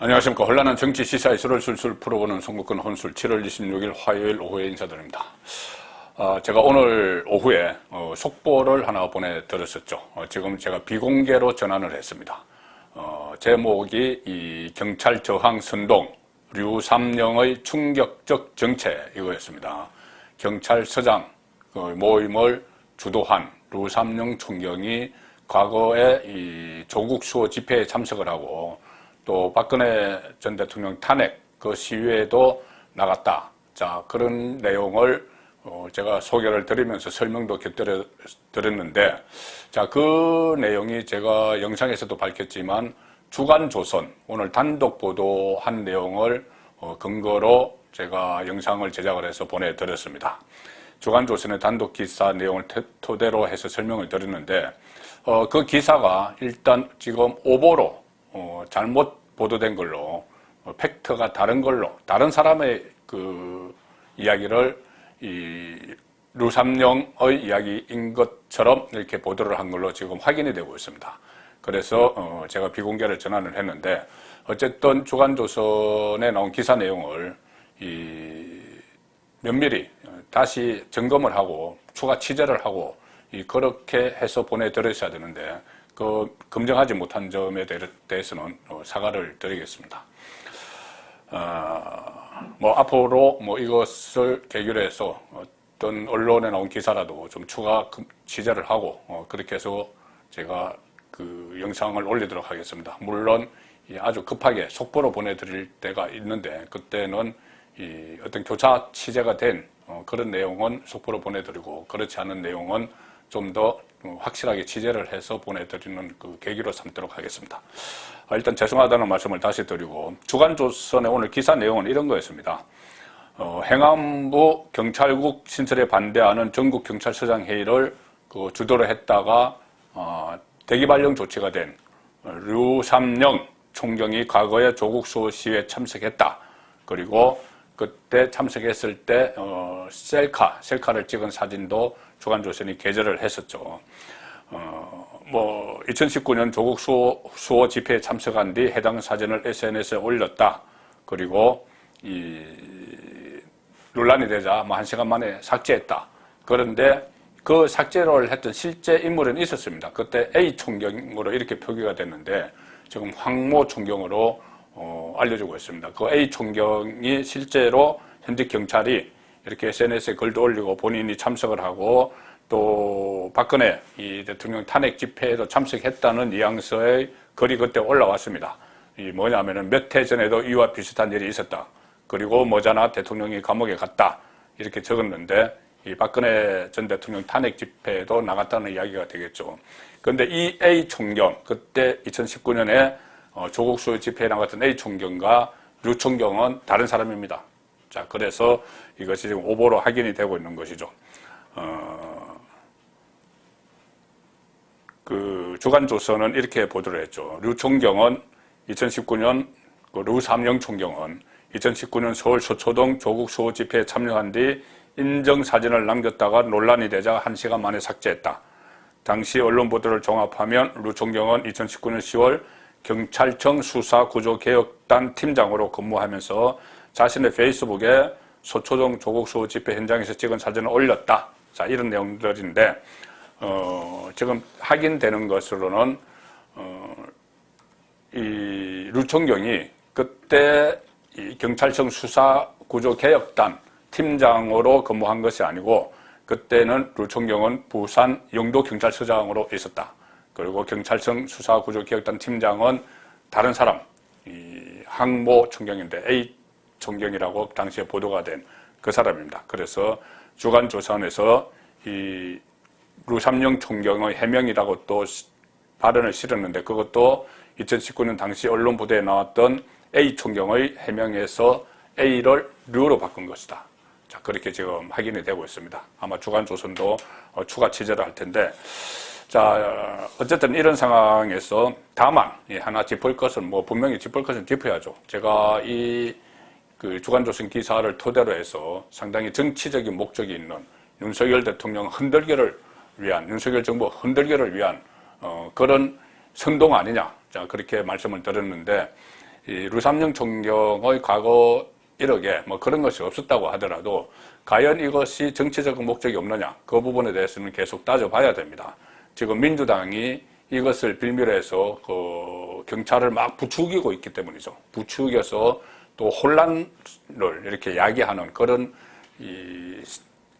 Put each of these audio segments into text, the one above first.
안녕하십니까. 혼란한 정치 시사의 술을 술술 풀어보는 송국근 혼술 7월 26일 화요일 오후에 인사드립니다. 제가 오늘 오후에 속보를 하나 보내드렸었죠. 지금 제가 비공개로 전환을 했습니다. 제목이 이 경찰 저항 선동 류삼영의 충격적 정체 이거였습니다. 경찰서장 모임을 주도한 류삼영 총경이 과거에 이 조국 수호 집회에 참석을 하고 또 박근혜 전 대통령 탄핵 그 시위에도 나갔다. 자, 그런 내용을 제가 소개를 드리면서 설명도 곁들여 드렸는데, 자, 그 내용이 제가 영상에서도 밝혔지만 주간조선 오늘 단독 보도한 내용을 근거로 제가 영상을 제작을 해서 보내드렸습니다. 주간조선의 단독 기사 내용을 토대로 해서 설명을 드렸는데, 그 기사가 일단 지금 오보로 잘못 보도된 걸로, 팩트가 다른 걸로, 다른 사람의 그 이야기를 이 류삼영의 이야기인 것처럼 이렇게 보도를 한 걸로 지금 확인이 되고 있습니다. 그래서 제가 비공개를 전환을 했는데, 어쨌든 주간조선에 나온 기사 내용을 면밀히 다시 점검을 하고 추가 취재를 하고 그렇게 해서 보내드렸어야 되는데, 검증하지 못한 점에 대해서는 사과를 드리겠습니다. 앞으로 이것을 계기로 해서 어떤 언론에 나온 기사라도 좀 추가 취재를 하고, 그렇게 해서 제가 그 영상을 올리도록 하겠습니다. 물론, 아주 급하게 속보로 보내드릴 때가 있는데, 그때는 어떤 교차 취재가 된 그런 내용은 속보로 보내드리고, 그렇지 않은 내용은 좀 더 확실하게 취재를 해서 보내드리는 그 계기로 삼도록 하겠습니다. 일단 죄송하다는 말씀을 다시 드리고, 주간조선의 오늘 기사 내용은 이런 거였습니다. 행안부 경찰국 신설에 반대하는 전국경찰서장 회의를 주도를 했다가 대기 발령 조치가 된 류삼영 총경이 과거에 조국 수호 시위에 참석했다. 그리고 그때 참석했을 때 셀카를 찍은 사진도 주간조선이 게재를 했었죠. 2019년 조국 수호 집회에 참석한 뒤 해당 사진을 SNS에 올렸다. 그리고 논란이 되자 1시간 만에 삭제했다. 그런데 그 삭제를 했던 실제 인물은 있었습니다. 그때 A 총경으로 이렇게 표기가 됐는데 지금 황모 총경으로 알려지고 있습니다. 그 A 총경이 실제로 현직 경찰이 이렇게 SNS에 글도 올리고 본인이 참석을 하고 또 박근혜 이 대통령 탄핵 집회에도 참석했다는 뉘앙스의 글이 그때 올라왔습니다. 뭐냐면은 몇 해 전에도 이와 비슷한 일이 있었다. 그리고 머자나 대통령이 감옥에 갔다. 이렇게 적었는데 이 박근혜 전 대통령 탄핵 집회에도 나갔다는 이야기가 되겠죠. 그런데 이 A 총경, 그때 2019년에 조국 수호 집회에 나갔던 A 총경과 류 총경은 다른 사람입니다. 자, 그래서 이것이 지금 오보로 확인이 되고 있는 것이죠. 주간조선은 이렇게 보도를 했죠. 류 총경은 2019년, 류삼영 총경은 2019년 서울 서초동 조국 수호 집회에 참여한 뒤 인증사진을 남겼다가 논란이 되자 1시간 만에 삭제했다. 당시 언론 보도를 종합하면 류 총경은 2019년 10월 경찰청 수사구조개혁단 팀장으로 근무하면서 자신의 페이스북에 서초동 조국 수호 집회 현장에서 찍은 사진을 올렸다. 자, 이런 내용들인데, 지금 확인되는 것으로는, 이 류 총경이 그때 이 경찰청 수사구조개혁단 팀장으로 근무한 것이 아니고, 그때는 류 총경은 부산 영도경찰서장으로 있었다. 그리고 경찰청 수사구조개혁단 팀장은 다른 사람, 황모 총경인데 A 총경이라고 당시에 보도가 된 그 사람입니다. 그래서 주간조선에서 이 류삼영 총경의 해명이라고 또 발언을 실었는데 그것도 2019년 당시 언론 보도에 나왔던 A 총경의 해명에서 A를 류로 바꾼 것이다. 자, 그렇게 지금 확인이 되고 있습니다. 아마 주간조선도 추가 취재를 할 텐데, 자, 어쨌든 이런 상황에서 다만 하나 짚을 것은 분명히 짚을 것은 짚어야죠. 제가 주간조선 기사를 토대로 해서 상당히 정치적인 목적이 있는 윤석열 대통령 흔들기를 위한, 윤석열 정부 흔들기를 위한 그런 선동 아니냐. 자, 그렇게 말씀을 드렸는데, 이 류삼영 총경의 과거 이력에 뭐 그런 것이 없었다고 하더라도 과연 이것이 정치적 목적이 없느냐, 그 부분에 대해서는 계속 따져봐야 됩니다. 지금 민주당이 이것을 빌미로 해서 그 경찰을 막 부추기고 있기 때문이죠. 부추겨서 또 혼란을 이렇게 야기하는 그런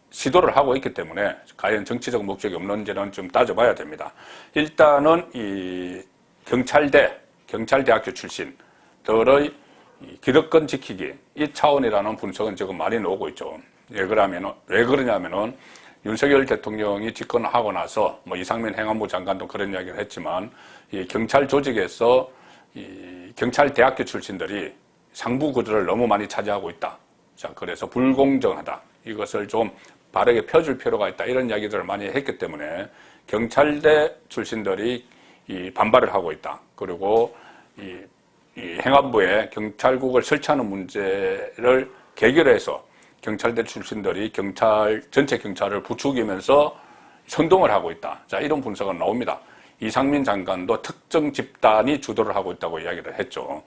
시도를 하고 있기 때문에 과연 정치적 목적이 없는지는 좀 따져봐야 됩니다. 일단은 이 경찰대학교 출신들의 기득권 지키기, 이 차원이라는 분석은 지금 많이 나오고 있죠. 왜 그러냐면은 윤석열 대통령이 집권하고 나서 뭐 이상민 행안부 장관도 그런 이야기를 했지만 이 경찰 조직에서 이 경찰대학교 출신들이 상부 구조를 너무 많이 차지하고 있다. 자, 그래서 불공정하다. 이것을 좀 바르게 펴줄 필요가 있다. 이런 이야기들을 많이 했기 때문에 경찰대 출신들이 이 반발을 하고 있다. 그리고 이 행안부에 경찰국을 설치하는 문제를 계기로 해서 경찰대 출신들이 전체 경찰을 부추기면서 선동을 하고 있다. 자, 이런 분석은 나옵니다. 이상민 장관도 특정 집단이 주도를 하고 있다고 이야기를 했죠.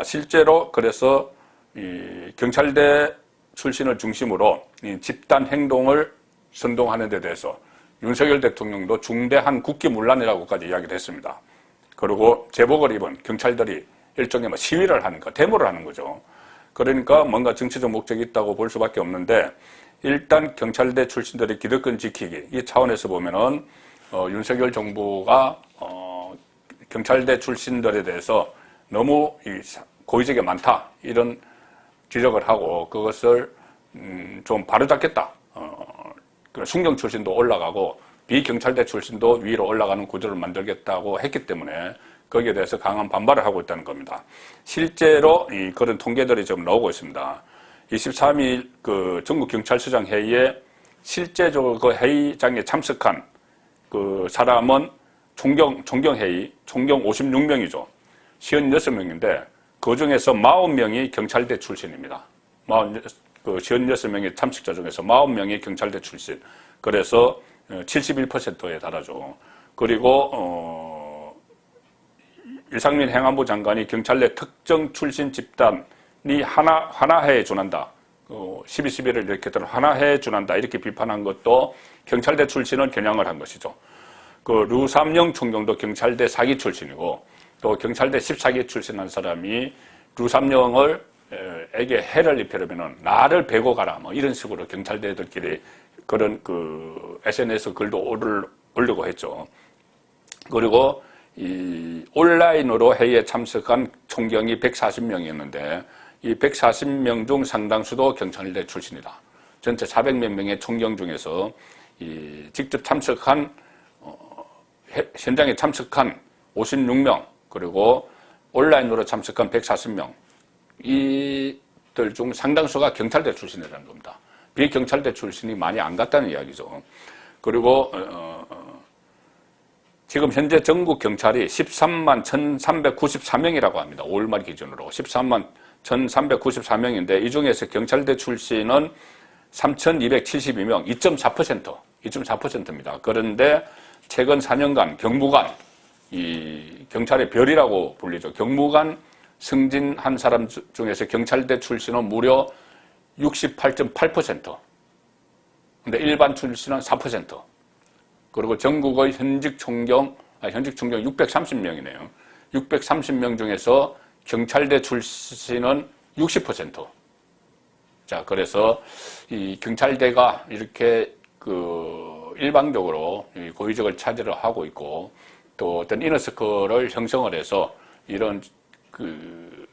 실제로 그래서 이 경찰대 출신을 중심으로 이 집단 행동을 선동하는 데 대해서 윤석열 대통령도 중대한 국기문란이라고까지 이야기를 했습니다. 그리고 제복을 입은 경찰들이 일종의 뭐 시위를 하는 거, 데모를 하는 거죠. 그러니까 뭔가 정치적 목적이 있다고 볼 수밖에 없는데, 일단 경찰대 출신들의 기득권 지키기, 이 차원에서 보면은 윤석열 정부가 경찰대 출신들에 대해서 너무 고의적이 많다, 이런 지적을 하고 그것을 좀 바로잡겠다. 순경 출신도 올라가고 비경찰대 출신도 위로 올라가는 구조를 만들겠다고 했기 때문에 거기에 대해서 강한 반발을 하고 있다는 겁니다. 실제로 그런 통계들이 좀 나오고 있습니다. 23일 그 전국경찰서장 회의에 실제적으로 그 회의장에 참석한 그 사람은 총경회의, 총경 56명이죠. 56명인데 그 중에서 40명이 경찰대 출신입니다. 56명의 참석자 중에서 40명이 경찰대 출신. 그래서 71%에 달하죠. 그리고 이상민 행안부 장관이 경찰대 특정 출신 집단이 하나회에 준한다. 12.12를 일으켰던 하나회에 준한다. 이렇게 비판한 것도 경찰대 출신을 겨냥을 한 것이죠. 그 류삼영 총경도 경찰대 4기 출신이고 또 경찰대 14기 출신한 사람이 류삼영에게 해를 입히려면은 나를 베고 가라. 뭐 이런 식으로 경찰대들끼리 그런 그 SNS 글도 올리고 했죠. 그리고 이 온라인으로 회의에 참석한 총경이 140명이었는데 이 140명 중 상당수도 경찰대 출신이다. 전체 400몇 명의 총경 중에서 이 직접 참석한 현장에 참석한 56명 그리고 온라인으로 참석한 140명 이들 중 상당수가 경찰대 출신이라는 겁니다. 비경찰대 출신이 많이 안 갔다는 이야기죠. 그리고 지금 현재 전국 경찰이 13만 1,394명이라고 합니다. 5월 말 기준으로 13만 1,394명인데 이 중에서 경찰대 출신은 3,272명, 2.4%입니다. 그런데 최근 4년간 경무관, 이 경찰의 별이라고 불리죠. 경무관 승진한 사람 중에서 경찰대 출신은 무려 68.8%. 근데 일반 출신은 4%. 그리고 전국의 현직 총경 630명이네요. 630명 중에서 경찰대 출신은 60%. 자, 그래서 이 경찰대가 이렇게 그 일방적으로 고위직을 차지를 하고 있고 또 어떤 이너서클을 형성을 해서 이런 그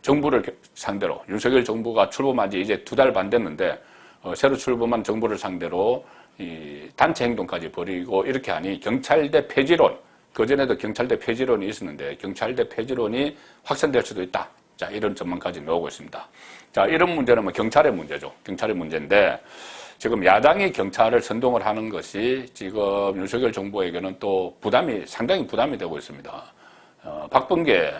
정부를 상대로 윤석열 정부가 출범한 지 이제 2달 반 됐는데 새로 출범한 정부를 상대로 이 단체 행동까지 벌이고 이렇게 하니 경찰대 폐지론, 그전에도 경찰대 폐지론이 있었는데 경찰대 폐지론이 확산될 수도 있다. 자, 이런 전망까지 나오고 있습니다. 자, 이런 문제는 뭐 경찰의 문제죠. 경찰의 문제인데 지금 야당이 경찰을 선동을 하는 것이 지금 윤석열 정부에게는 또 상당히 부담이 되고 있습니다. 박범계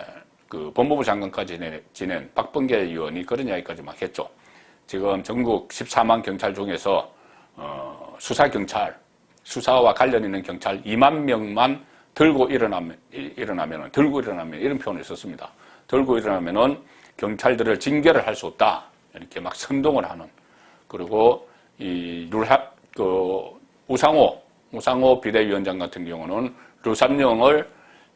그 법무부 장관까지 지낸 박범계 의원이 그런 이야기까지 막 했죠. 지금 전국 14만 경찰 중에서 수사와 관련 있는 경찰 2만 명만 들고 일어나면 이런 표현을 썼습니다. 들고 일어나면은 경찰들을 징계를 할 수 없다. 이렇게 막 선동을 하는. 그리고 이 우상호 비대위원장 같은 경우는 류삼룡을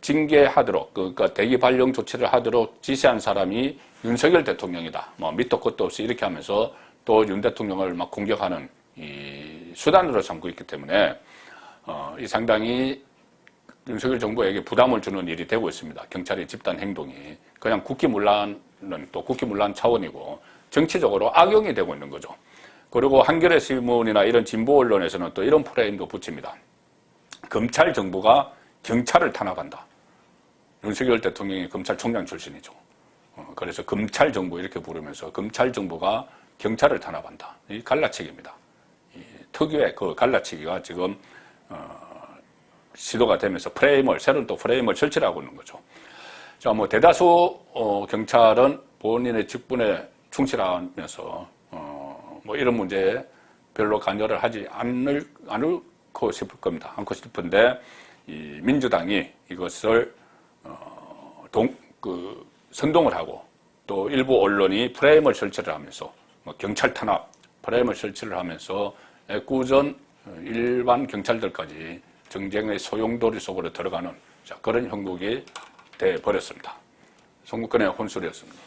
징계하도록, 그러니까 대기 발령 조치를 하도록 지시한 사람이 윤석열 대통령이다. 뭐 밑도 끝도 없이 이렇게 하면서 또 윤 대통령을 막 공격하는 이 수단으로 삼고 있기 때문에 이 상당히 윤석열 정부에게 부담을 주는 일이 되고 있습니다. 경찰의 집단 행동이 그냥 국기문란은 또 국기문란 차원이고 정치적으로 악용이 되고 있는 거죠. 그리고 한겨레 신문이나 이런 진보 언론에서는 또 이런 프레임도 붙입니다. 검찰 정부가 경찰을 탄압한다. 윤석열 대통령이 검찰총장 출신이죠. 그래서 검찰 정부 이렇게 부르면서 검찰 정부가 경찰을 탄압한다. 이 갈라치기입니다. 이 특유의 그 갈라치기가 지금 시도가 되면서 새로운 또 프레임을 설치를 하고 있는 거죠. 자, 뭐 대다수 경찰은 본인의 직분에 충실하면서 뭐 이런 문제에 별로 관여를 하지 않고 싶을 겁니다. 않고 싶은데 이 민주당이 이것을 선동을 하고 또 일부 언론이 프레임을 설치를 하면서 경찰 탄압 프레임을 설치를 하면서 애꿎은 일반 경찰들까지 정쟁의 소용돌이 속으로 들어가는 그런 형국이 돼 버렸습니다. 송국근의 혼술이었습니다.